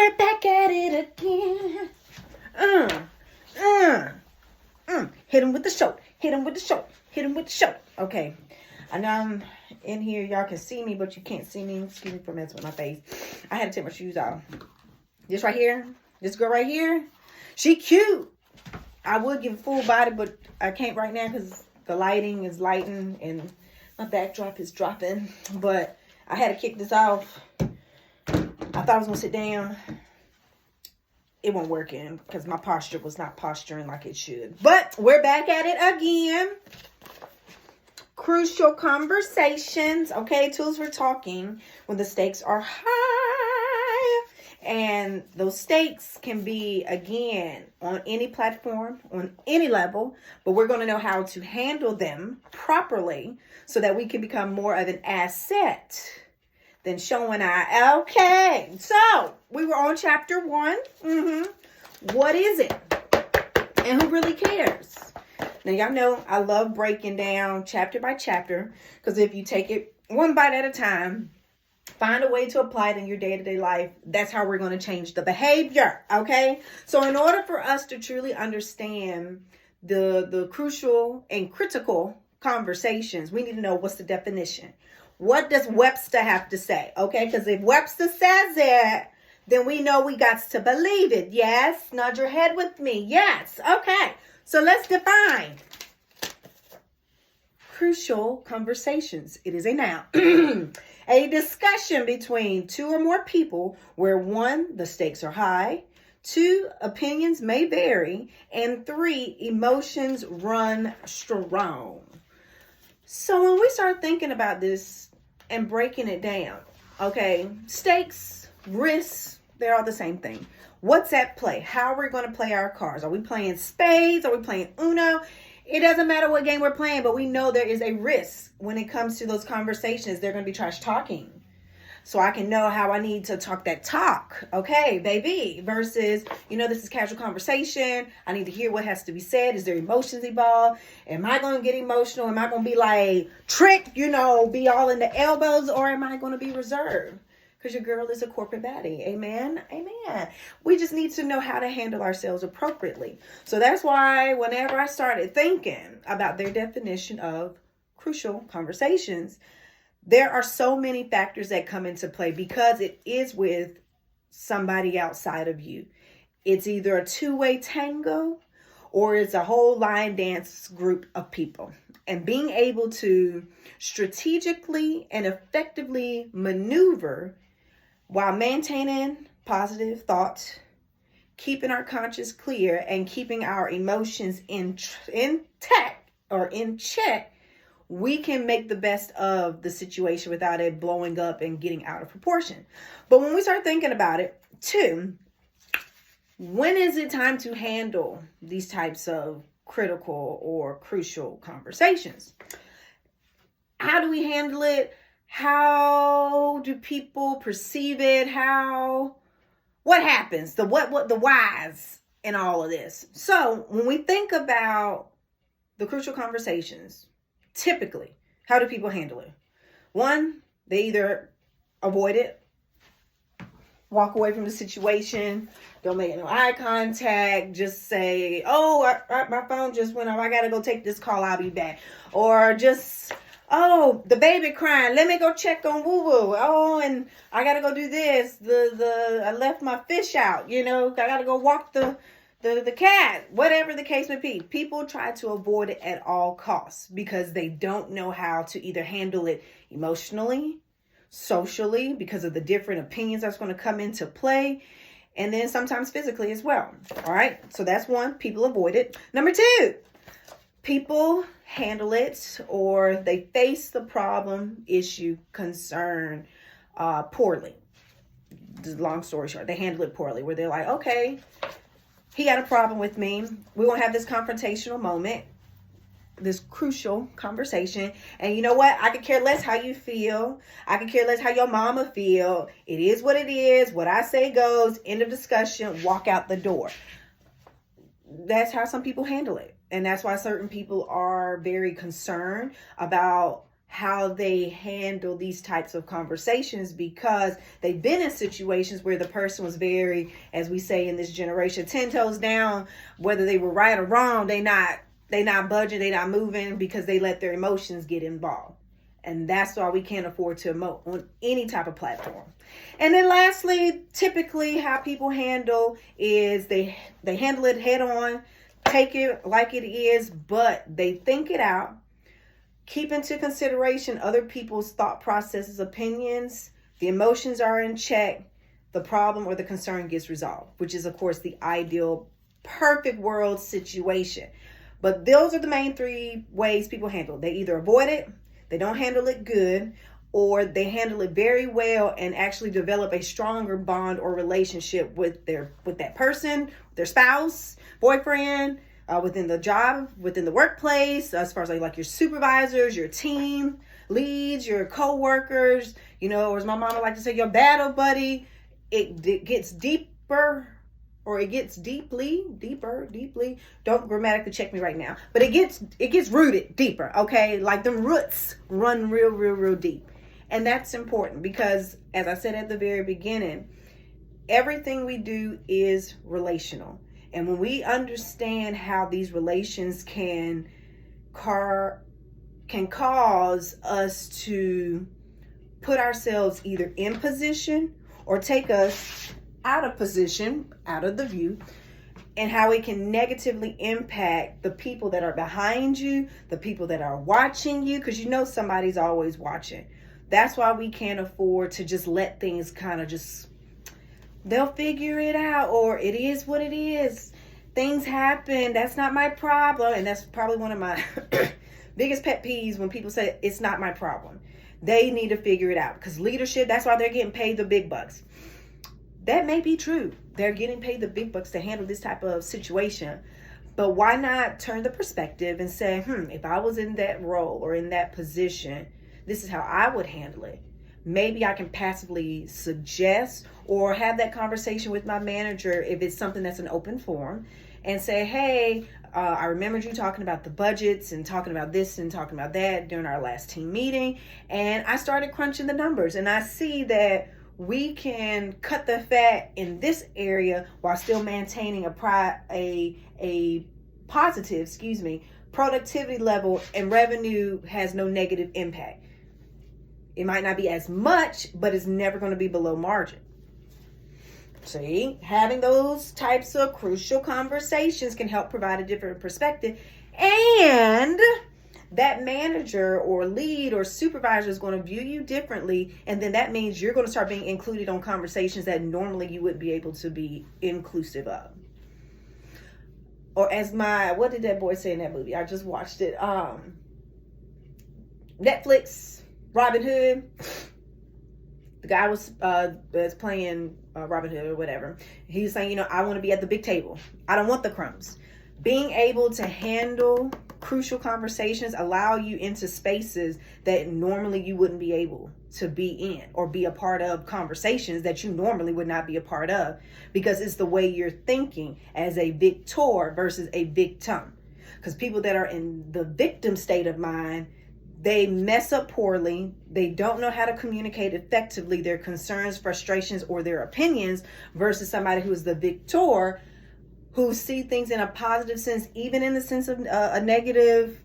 We're back at it again. Hit him with the shoulder. Hit him with the shoulder. Hit him with the shoulder. Okay. I know I'm in here. Y'all can see me, but you can't see me. Excuse me for messing with my face. I had to take my shoes off. This right here. This girl right here. She cute. I would give full body, but I can't right now because the lighting is lighting and my backdrop is dropping. But I had to kick this off. I thought I was going to sit down. It wasn't working because my posture was not posturing like it should. But we're back at it again. Crucial conversations. Okay, tools for talking when the stakes are high. And those stakes can be, again, on any platform, on any level. But we're going to know how to handle them properly so that we can become more of an asset than showing our. Okay, so we were on chapter 1. What is it? And who really cares? Now, y'all know I love breaking down chapter by chapter because if you take it one bite at a time, find a way to apply it in your day-to-day life, that's how we're going to change the behavior, okay? So in order for us to truly understand the crucial and critical conversations, we need to know what's the definition. What does Webster have to say? Okay, because if Webster says it, then we know we got to believe it. Yes? Nod your head with me. Yes. Okay. So let's define crucial conversations. It is a noun. A discussion between two or more people where 1, the stakes are high, 2, opinions may vary, and 3, emotions run strong. So when we start thinking about this and breaking it down, okay, stakes, risks, they're all the same thing. What's at play? How are we going to play our cards? Are we playing spades? Are we playing Uno? It doesn't matter what game we're playing, but we know there is a risk when it comes to those conversations. They're going to be trash talking. So I can know how I need to talk that talk. Okay, baby. Versus, this is casual conversation. I need to hear what has to be said. Is there emotions involved? Am I going to get emotional? Am I going to be like tricked, be all in the elbows? Or am I going to be reserved? Because your girl is a corporate baddie. Amen? Amen. We just need to know how to handle ourselves appropriately. So that's why whenever I started thinking about their definition of crucial conversations, there are so many factors that come into play because it is with somebody outside of you. It's either a two-way tango or it's a whole line dance group of people. And being able to strategically and effectively maneuver while maintaining positive thought, keeping our conscience clear, and keeping our emotions in check, we can make the best of the situation without it blowing up and getting out of proportion. But when we start thinking about it, too, when is it time to handle these types of critical or crucial conversations? How do we handle it? How do people perceive it? What happens? The whys in all of this. So when we think about the crucial conversations, typically, how do people handle it? 1, they either avoid it, walk away from the situation, don't make no eye contact, just say, my phone just went off, I gotta go take this call, I'll be back. Or just, the baby crying, let me go check on woo-woo. And I gotta go do this, I left my fish out, I gotta go walk the cat, whatever the case may be. People try to avoid it at all costs because they don't know how to either handle it emotionally, socially, because of the different opinions that's going to come into play, and then sometimes physically as well. All right, so that's 1, people avoid it. Number 2, people handle it or they face the problem, issue, concern poorly. Long story short, they handle it poorly where they're like, okay, he had a problem with me. We're going to have this confrontational moment, this crucial conversation. And you know what? I could care less how you feel. I could care less how your mama feel. It is what it is. What I say goes. End of discussion. Walk out the door. That's how some people handle it. And that's why certain people are very concerned about how they handle these types of conversations, because they've been in situations where the person was very, as we say in this generation, 10 toes down. Whether they were right or wrong, they not budging, they not moving, because they let their emotions get involved. And that's why we can't afford to emote on any type of platform. And then lastly, typically how people handle is they handle it head on, take it like it is, but they think it out, keep into consideration other people's thought processes, opinions, the emotions are in check, the problem or the concern gets resolved, which is, of course, the ideal, perfect world situation. But those are the main three ways people handle it. They either avoid it, they don't handle it good, or they handle it very well and actually develop a stronger bond or relationship with that person, their spouse, boyfriend, within the job, within the workplace, as far as like your supervisors, your team leads, your co-workers, or as my mama like to say, your battle buddy. It gets deeper, or it gets deeper. Don't grammatically check me right now, but it gets rooted deeper. Okay, like the roots run real deep, and that's important because, as I said at the very beginning, everything we do is relational. And when we understand how these relations can cause us to put ourselves either in position or take us out of position, out of the view, and how it can negatively impact the people that are behind you, the people that are watching you, because somebody's always watching. That's why we can't afford to just let things kind of they'll figure it out, or it is what it is. Things happen. That's not my problem. And that's probably one of my biggest pet peeves, when people say it's not my problem. They need to figure it out, because leadership, that's why they're getting paid the big bucks. That may be true. They're getting paid the big bucks to handle this type of situation. But why not turn the perspective and say, if I was in that role or in that position, this is how I would handle it. Maybe I can passively suggest or have that conversation with my manager if it's something that's an open forum, and say, hey, I remembered you talking about the budgets and talking about this and talking about that during our last team meeting. And I started crunching the numbers, and I see that we can cut the fat in this area while still maintaining a positive, productivity level, and revenue has no negative impact. It might not be as much, but it's never going to be below margin. See, having those types of crucial conversations can help provide a different perspective, and that manager or lead or supervisor is going to view you differently, and then that means you're going to start being included on conversations that normally you wouldn't be able to be inclusive of. Or as what did that boy say in that movie? I just watched it. Netflix, Robin Hood. The guy was playing Robin Hood or whatever. He's saying, I want to be at the big table. I don't want the crumbs. Being able to handle crucial conversations allow you into spaces that normally you wouldn't be able to be in, or be a part of conversations that you normally would not be a part of, because it's the way you're thinking as a victor versus a victim. Because people that are in the victim state of mind, they mess up poorly. They don't know how to communicate effectively their concerns, frustrations, or their opinions, versus somebody who is the victor, who see things in a positive sense, even in the sense of a negative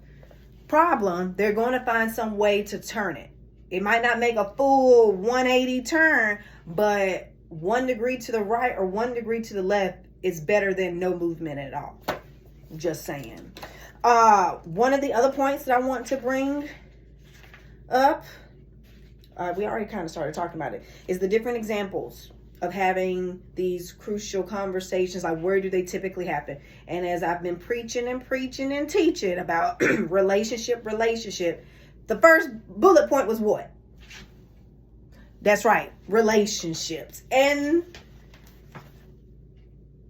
problem. They're going to find some way to turn it. It might not make a full 180 turn, but 1 degree to the right or 1 degree to the left is better than no movement at all. Just saying. One of the other points that I want to bring up, we already kind of started talking about it, is the different examples of having these crucial conversations. Like, where do they typically happen? And as I've been preaching and teaching about relationship, the first bullet point was what? That's right, relationships. And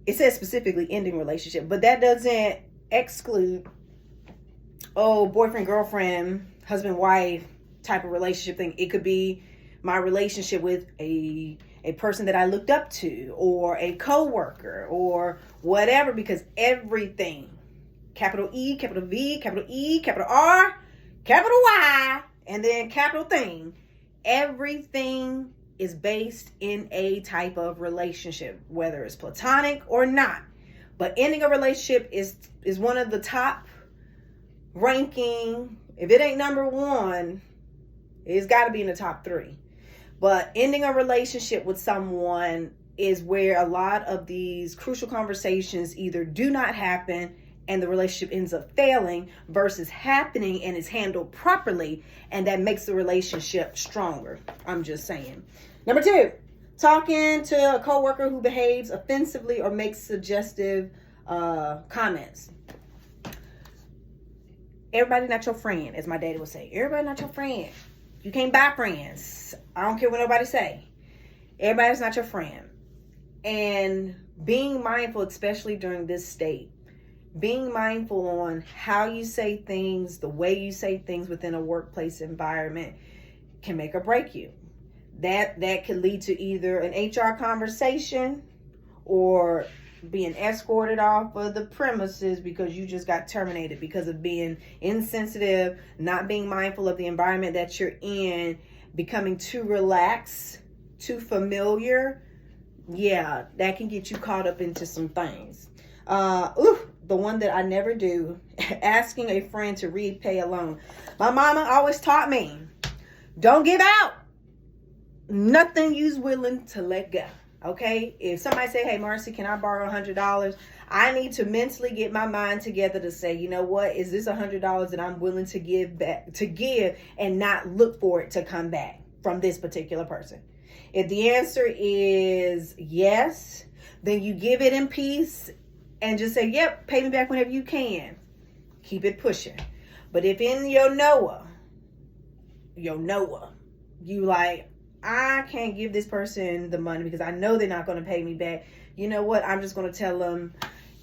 it says specifically ending relationship, but that doesn't exclude, boyfriend, girlfriend, husband, wife type of relationship thing. It could be my relationship with a person that I looked up to, or a coworker, or whatever, because everything, capital E, capital V, capital E, capital R, capital Y, And then capital thing, everything is based in a type of relationship, whether it's platonic or not. But ending a relationship is one of the top ranking. If it ain't number one, it's got to be in the top 3. But ending a relationship with someone is where a lot of these crucial conversations either do not happen and the relationship ends up failing, versus happening and is handled properly, and that makes the relationship stronger. I'm just saying. Number 2, talking to a coworker who behaves offensively or makes suggestive comments. Everybody not your friend, as my daddy would say. Everybody not your friend. You can't buy friends. I don't care what nobody say. Everybody's not your friend. And being mindful, especially during this state, being mindful on how you say things, the way you say things within a workplace environment can make or break you. That could lead to either an HR conversation or being escorted off of the premises because you just got terminated because of being insensitive, not being mindful of the environment that you're in, becoming too relaxed, too familiar. Yeah, that can get you caught up into some things. The one that I never do, asking a friend to repay a loan. My mama always taught me, don't give out nothing you's willing to let go. Okay, if somebody say, hey, Marcy, can I borrow $100? I need to mentally get my mind together to say, you know what, is this $100 that I'm willing to give back, and not look for it to come back from this particular person? If the answer is yes, then you give it in peace and just say, yep, pay me back whenever you can. Keep it pushing. But if in your Noah, you like, I can't give this person the money because I know they're not going to pay me back. You know what? I'm just going to tell them,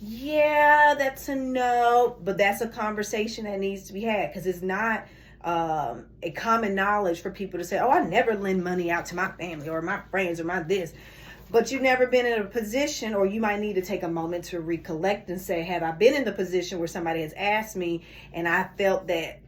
yeah, that's a no. But that's a conversation that needs to be had, because it's not a common knowledge for people to say, oh, I never lend money out to my family or my friends or my this. But you've never been in a position, or you might need to take a moment to recollect and say, have I been in the position where somebody has asked me and I felt that,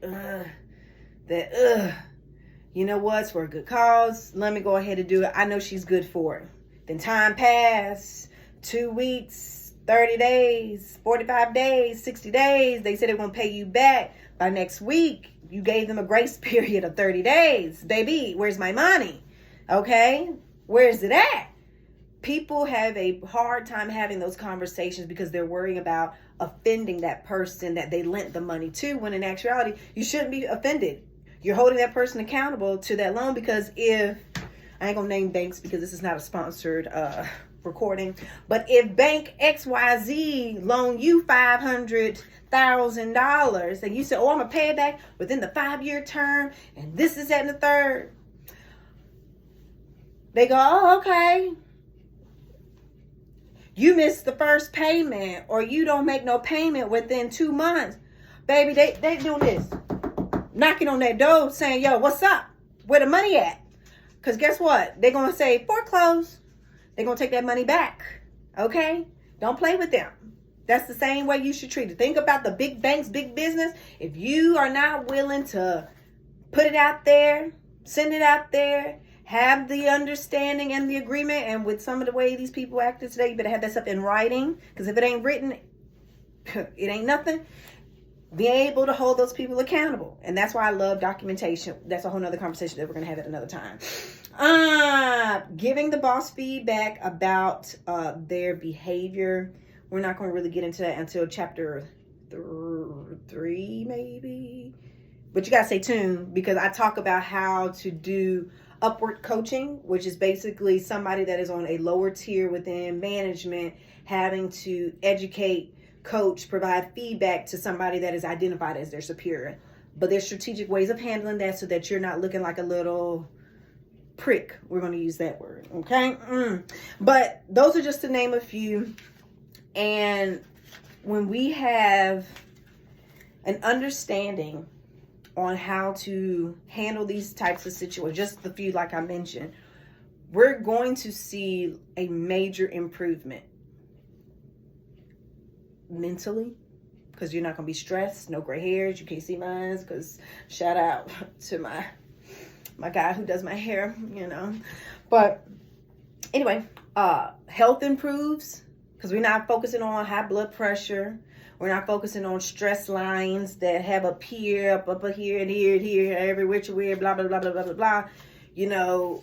you know what, it's for a good cause. Let me go ahead and do it. I know she's good for it. Then time passed, 2 weeks, 30 days, 45 days, 60 days. They said they're going to pay you back by next week. You gave them a grace period of 30 days. Baby, where's my money? Okay, where's it at? People have a hard time having those conversations because they're worrying about offending that person that they lent the money to, when in actuality, you shouldn't be offended. You're holding that person accountable to that loan, because if, I ain't gonna name banks because this is not a sponsored recording, but if bank XYZ loan you $500,000 and you say, oh, I'm gonna pay it back within the 5-year term, and this is that and the third, they go, oh, okay. You missed the first payment, or you don't make no payment within 2 months. Baby, they doing this. Knocking on that door saying, yo, what's up? Where the money at? Because guess what? They're going to say foreclose. They're going to take that money back. Okay? Don't play with them. That's the same way you should treat it. Think about the big banks, big business. If you are not willing to put it out there, send it out there, have the understanding and the agreement, and with some of the way these people acted today, you better have that stuff in writing, because if it ain't written, it ain't nothing. Be able to hold those people accountable. And that's why I love documentation. That's a whole nother conversation that we're going to have at another time. Giving the boss feedback about their behavior. We're not going to really get into that until chapter 3, maybe. But you got to stay tuned, because I talk about how to do upward coaching, which is basically somebody that is on a lower tier within management having to educate, coach, provide feedback to somebody that is identified as their superior. But there's strategic ways of handling that so that you're not looking like a little prick. We're going to use that word. Okay. But those are just to name a few. And when we have an understanding on how to handle these types of situations, just the few like I mentioned, we're going to see a major improvement mentally, because you're not going to be stressed. No gray hairs. You can't see mine because shout out to my guy who does my hair, But anyway, health improves because we're not focusing on high blood pressure. We're not focusing on stress lines that have up here, up here, and here, and here, every which way, blah, blah, blah, blah, blah, blah, blah.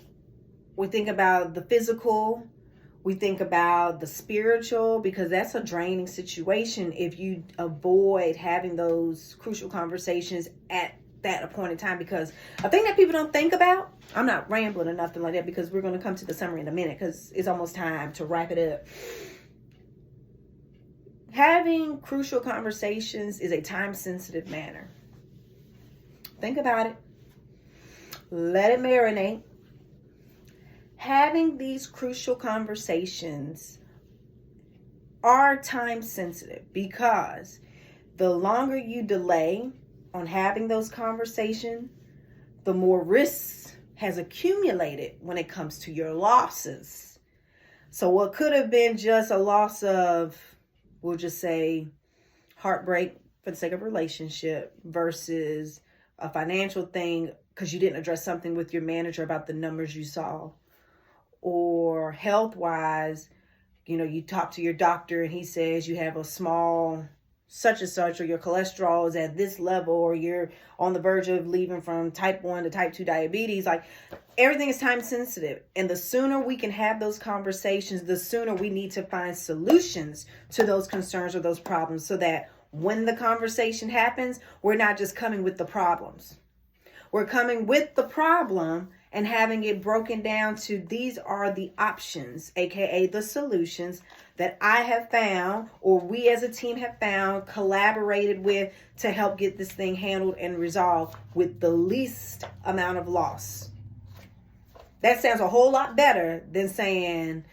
We think about the physical. We think about the spiritual, because that's a draining situation if you avoid having those crucial conversations at that appointed time. Because a thing that people don't think about, I'm not rambling or nothing like that, because we're going to come to the summary in a minute because it's almost time to wrap it up. Having crucial conversations is a time-sensitive manner. Think about it. Let it marinate. Having these crucial conversations are time sensitive because the longer you delay on having those conversations, the more risks has accumulated when it comes to your losses. So what could have been just a loss of, we'll just say, heartbreak for the sake of relationship versus a financial thing because you didn't address something with your manager about the numbers you saw. Or health-wise, you talk to your doctor and he says you have a small such and such, or your cholesterol is at this level, or you're on the verge of leaving from type 1 to type 2 diabetes. Like, everything is time sensitive. And the sooner we can have those conversations, the sooner we need to find solutions to those concerns or those problems, so that when the conversation happens, we're not just coming with the problems. We're coming with the problem and having it broken down to, these are the options, aka the solutions that I have found, or we as a team have found, collaborated with, to help get this thing handled and resolved with the least amount of loss. That sounds a whole lot better than saying,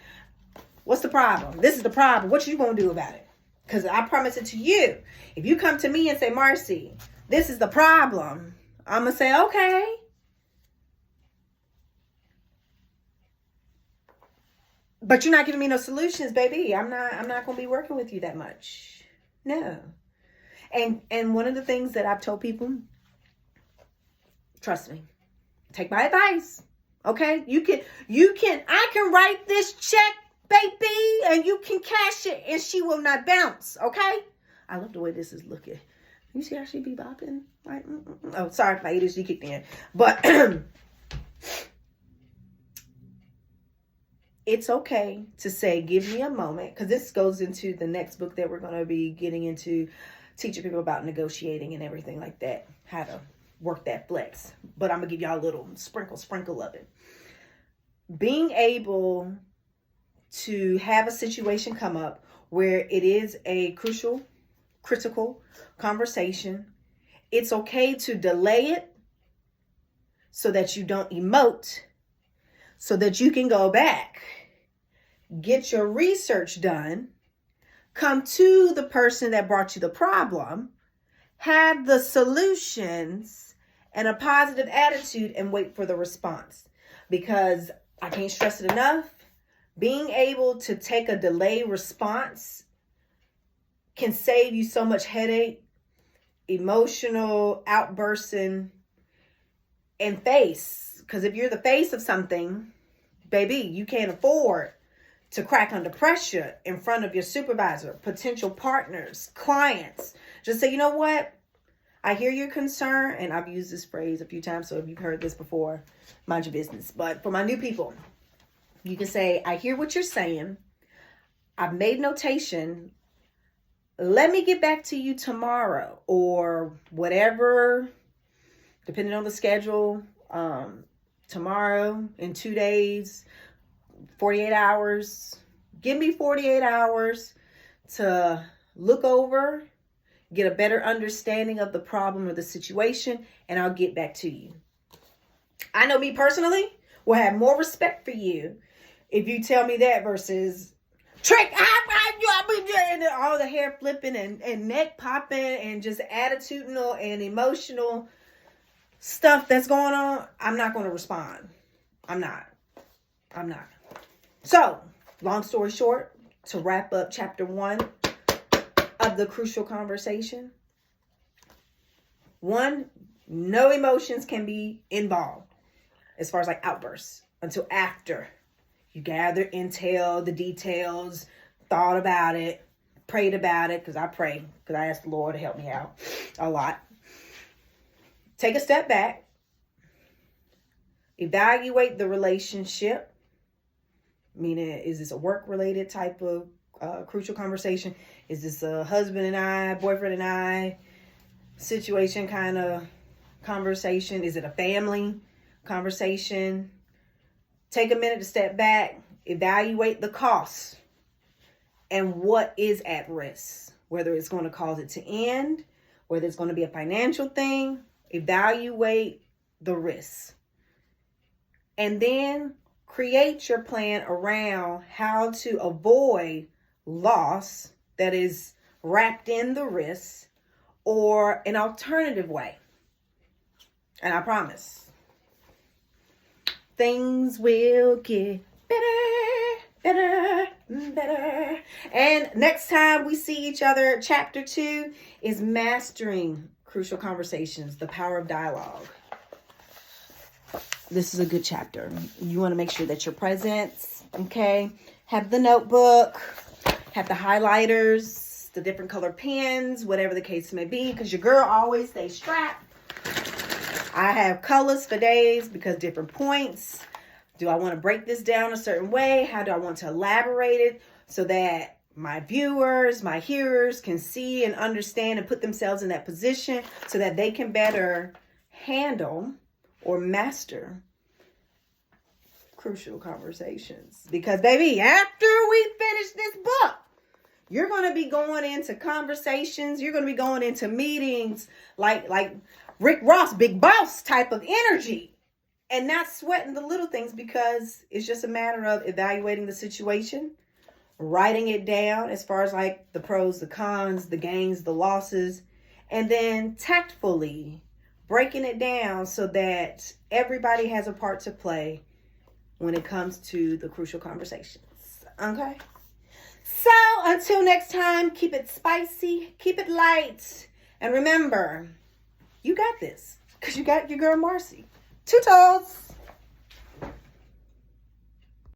what's the problem? This is the problem. What you gonna do about it? Because I promise it to you, if you come to me and say, Marcy, this is the problem, I'm gonna say, okay. But you're not giving me no solutions, baby. I'm not going to be working with you that much. No. And one of the things that I've told people, trust me, take my advice. Okay? I can write this check, baby, and you can cash it and she will not bounce. Okay? I love the way this is looking. You see how she be bopping? Like, oh, sorry, my ADHD kicked in. But it's okay to say, give me a moment, because this goes into the next book that we're going to be getting into, teaching people about negotiating and everything like that, how to work that flex. But I'm going to give y'all a little sprinkle of it. Being able to have a situation come up where it is a critical conversation, it's okay to delay it so that you don't emote, so that you can go back, get your research done, come to the person that brought you the problem, have the solutions and a positive attitude, and wait for the response. Because I can't stress it enough, being able to take a delayed response can save you so much headache, emotional outbursting, and face. Because if you're the face of something, baby, you can't afford to crack under pressure in front of your supervisor, potential partners, clients. Just say, you know what? I hear your concern, and I've used this phrase a few times, so if you've heard this before, mind your business. But for my new people, you can say, I hear what you're saying. I've made notation. Let me get back to you tomorrow, or whatever, depending on the schedule. Tomorrow, in 2 days, 48 hours. Give me 48 hours to look over, get a better understanding of the problem or the situation, and I'll get back to you. I know me personally will have more respect for you if you tell me that versus trick, and all the hair flipping and neck popping and just attitudinal and emotional stuff that's going on. I'm not going to respond. I'm not. So, long story short, to wrap up chapter 1, of the crucial conversation. One, no emotions can be involved as far as like outbursts until after you gather intel, the details, thought about it, prayed about it, because I pray, because I asked the Lord to help me out a lot. Take a step back. Evaluate the relationship. Meaning, is this a work-related type of crucial conversation? Is this a husband and I, boyfriend and I situation kind of conversation? Is it a family conversation? Take a minute to step back, evaluate the costs and what is at risk, whether it's going to cause it to end, whether it's going to be a financial thing. Evaluate the risks. And then create your plan around how to avoid loss that is wrapped in the risk or an alternative way. And I promise, things will get better. And next time we see each other, chapter 2 is mastering crucial conversations, the power of dialogue. This is a good chapter. You want to make sure that you're present, okay? Have the notebook, have the highlighters, the different color pens, whatever the case may be, because your girl always stays strapped. I have colors for days because different points. Do I want to break this down a certain way? How do I want to elaborate it so that my viewers, my hearers can see and understand and put themselves in that position so that they can better handle or master crucial conversations? Because baby, after we finish this book, you're going to be going into conversations. You're going to be going into meetings like Rick Ross, big boss type of energy, and not sweating the little things, because it's just a matter of evaluating the situation, writing it down as far as like the pros, the cons, the gains, the losses, and then tactfully breaking it down so that everybody has a part to play when it comes to the crucial conversations. Okay? So until next time, keep it spicy, keep it light, and remember, you got this because you got your girl Marcy. Toodles!